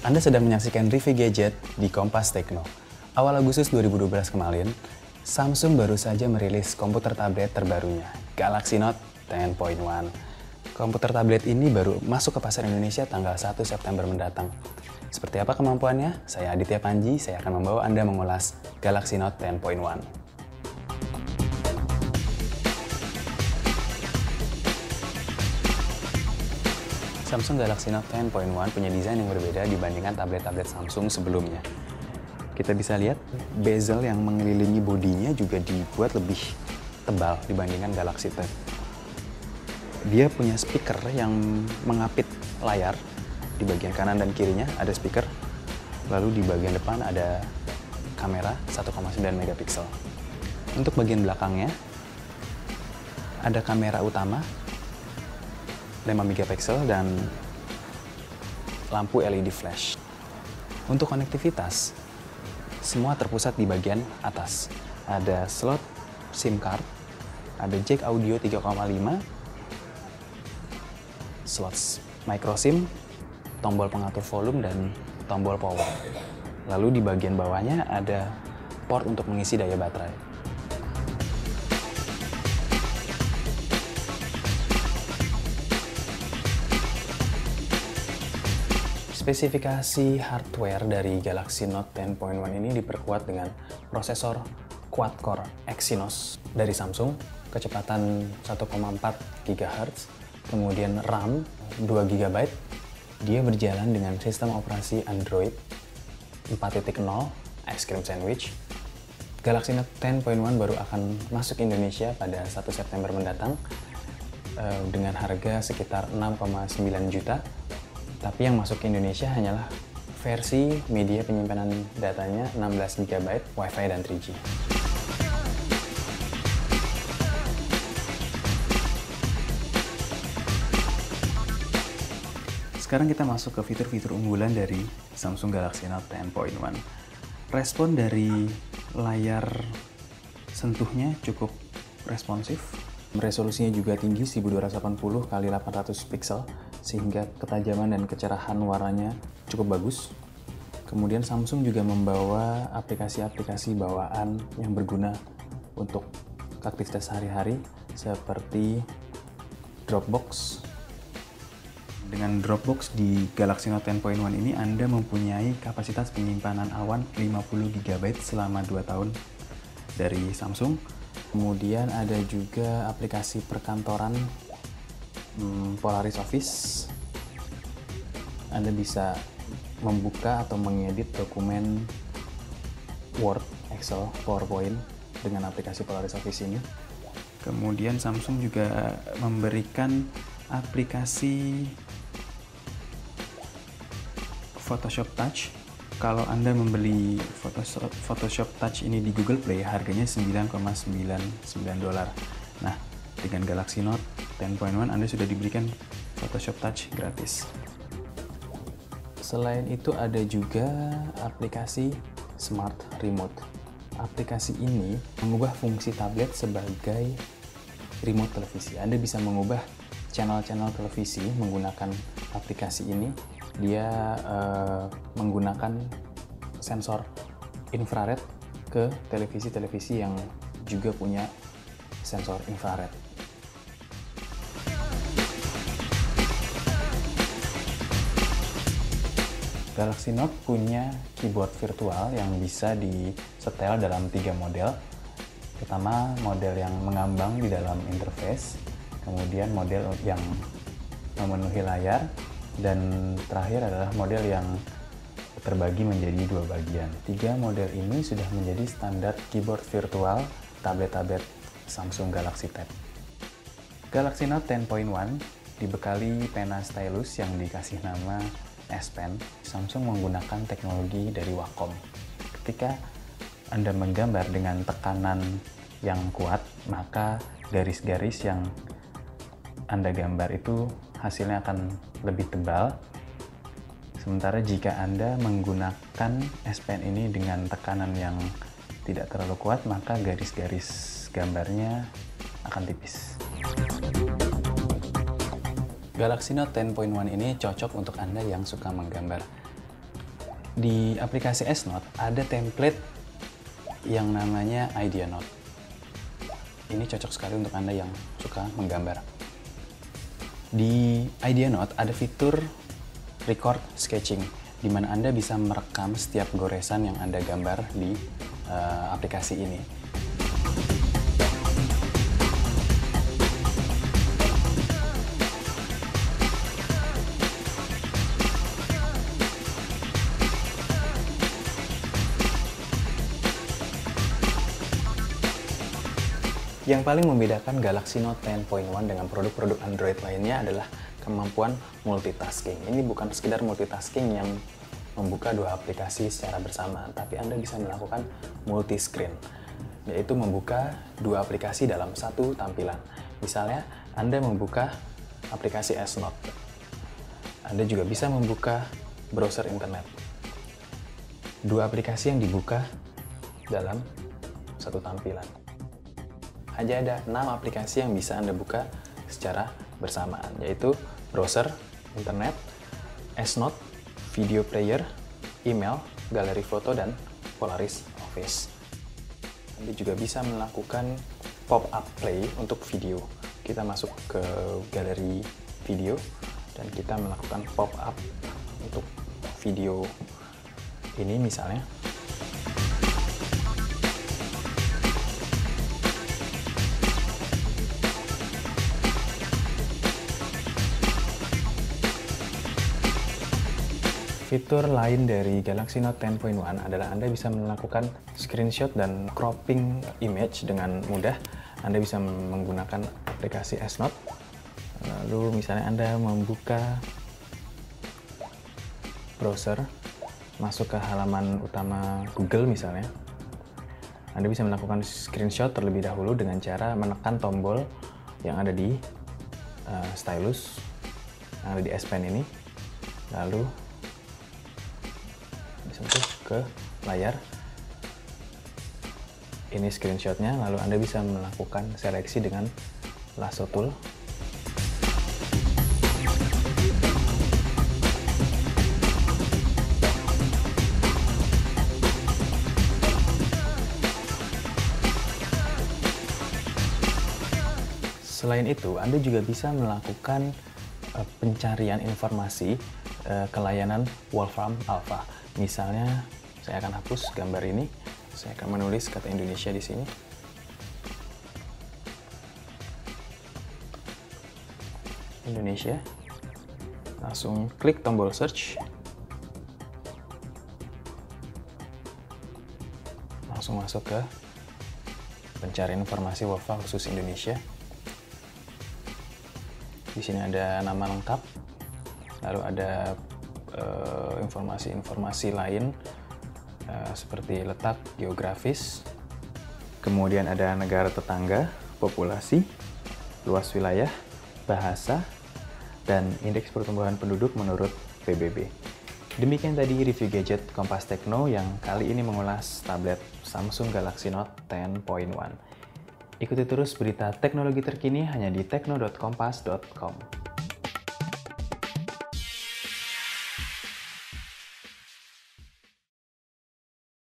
Anda sedang menyaksikan review gadget di Kompas Tekno. Awal Agustus 2012 kemarin, Samsung baru saja merilis komputer tablet terbarunya, Galaxy Note 10.1. Komputer tablet ini baru masuk ke pasar Indonesia tanggal 1 September mendatang. Seperti apa kemampuannya? Saya Aditya Panji, saya akan membawa Anda mengulas Galaxy Note 10.1. Samsung Galaxy Note 10.1 punya desain yang berbeda dibandingkan tablet-tablet Samsung sebelumnya. Kita bisa lihat bezel yang mengelilingi bodinya juga dibuat lebih tebal dibandingkan Galaxy Tab. Dia punya speaker yang mengapit layar. Di bagian kanan dan kirinya ada speaker. Lalu di bagian depan ada kamera 1,9 megapiksel. Untuk bagian belakangnya ada kamera utama 5 megapiksel dan lampu LED flash. Untuk konektivitas, semua terpusat di bagian atas. Ada slot SIM card, ada jack audio 3,5, slot micro SIM, tombol pengatur volume, dan tombol power. Lalu di bagian bawahnya ada port untuk mengisi daya baterai. Spesifikasi hardware dari Galaxy Note 10.1 ini diperkuat dengan prosesor quad-core Exynos dari Samsung, kecepatan 1,4 GHz, kemudian RAM 2 GB. Dia berjalan dengan sistem operasi Android 4.0 Ice Cream Sandwich. Galaxy Note 10.1 baru akan masuk Indonesia pada 1 September mendatang dengan harga sekitar 6,9 juta. Tapi yang masuk ke Indonesia hanyalah versi media penyimpanan datanya 16 GB, Wi-Fi dan 3G. Sekarang kita masuk ke fitur-fitur unggulan dari Samsung Galaxy Note 10.1. Respon dari layar sentuhnya cukup responsif. Resolusinya juga tinggi 1280 x 800 pixel sehingga ketajaman dan kecerahan warnanya cukup bagus. Kemudian Samsung juga membawa aplikasi-aplikasi bawaan yang berguna untuk aktivitas sehari-hari seperti Dropbox. Dengan Dropbox di Galaxy Note 10.1 ini Anda mempunyai kapasitas penyimpanan awan 50 GB selama 2 tahun dari Samsung. Kemudian ada juga aplikasi perkantoran Polaris Office. Anda bisa membuka atau mengedit dokumen Word, Excel, PowerPoint dengan aplikasi Polaris Office ini. Kemudian Samsung juga memberikan aplikasi Photoshop Touch. Kalau Anda membeli Photoshop Touch ini di Google Play, harganya $9,99. Nah, dengan Galaxy Note 10.1 Anda sudah diberikan Photoshop Touch gratis. Selain itu ada juga aplikasi Smart Remote. Aplikasi ini mengubah fungsi tablet sebagai remote televisi. Anda bisa mengubah channel-channel televisi menggunakan aplikasi ini. Dia menggunakan sensor infrared ke televisi-televisi yang juga punya sensor infrared. Galaxy Note punya keyboard virtual yang bisa disetel dalam 3 model. Pertama, model yang mengambang di dalam interface, kemudian model yang memenuhi layar, dan terakhir adalah model yang terbagi menjadi 2 bagian. 3 model ini sudah menjadi standar keyboard virtual tablet-tablet Samsung Galaxy Tab. Galaxy Note 10.1 dibekali pena stylus yang dikasih nama S Pen. Samsung menggunakan teknologi dari Wacom. Ketika Anda menggambar dengan tekanan yang kuat, maka garis-garis yang Anda gambar itu hasilnya akan lebih tebal. Sementara jika Anda menggunakan S Pen ini dengan tekanan yang tidak terlalu kuat, maka garis-garis gambarnya akan tipis. Galaxy Note 10.1 ini cocok untuk Anda yang suka menggambar. Di aplikasi S Note ada template yang namanya Idea Note. Ini cocok sekali untuk Anda yang suka menggambar. Di Idea Note ada fitur Record Sketching, di mana Anda bisa merekam setiap goresan yang Anda gambar di aplikasi ini. Yang paling membedakan Galaxy Note 10.1 dengan produk-produk Android lainnya adalah kemampuan multitasking. Ini bukan sekedar multitasking yang membuka dua aplikasi secara bersama, tapi Anda bisa melakukan multi-screen, yaitu membuka dua aplikasi dalam satu tampilan. Misalnya, Anda membuka aplikasi S Note. Anda juga bisa membuka browser internet. Dua aplikasi yang dibuka dalam satu tampilan. Aja ada 6 aplikasi yang bisa Anda buka secara bersamaan, yaitu browser, internet, S Note, video player, email, galeri foto, dan Polaris Office. Anda juga bisa melakukan pop-up play untuk video. Kita masuk ke galeri video, dan kita melakukan pop-up untuk video ini misalnya. Fitur lain dari Galaxy Note 10.1 adalah Anda bisa melakukan screenshot dan cropping image dengan mudah. Anda bisa menggunakan aplikasi S Note. Lalu misalnya Anda membuka browser, masuk ke halaman utama Google misalnya. Anda bisa melakukan screenshot terlebih dahulu dengan cara menekan tombol yang ada di stylus, yang ada di S Pen ini. Lalu disentuh ke layar. Ini screenshotnya, lalu Anda bisa melakukan seleksi dengan lasso tool. Selain itu, Anda juga bisa melakukan pencarian informasi ke layanan Wolfram Alpha. Misalnya, saya akan hapus gambar ini. Saya akan menulis kata Indonesia di sini. Indonesia. Langsung klik tombol search. Langsung masuk ke pencarian informasi Wolfram khusus Indonesia. Di sini ada nama lengkap. Lalu ada informasi-informasi lain seperti letak geografis, kemudian ada negara tetangga, populasi, luas wilayah, bahasa, dan indeks pertumbuhan penduduk menurut PBB. Demikian tadi review gadget Kompas Tekno yang kali ini mengulas tablet Samsung Galaxy Note 10.1. Ikuti terus berita teknologi terkini hanya di tekno.kompas.com.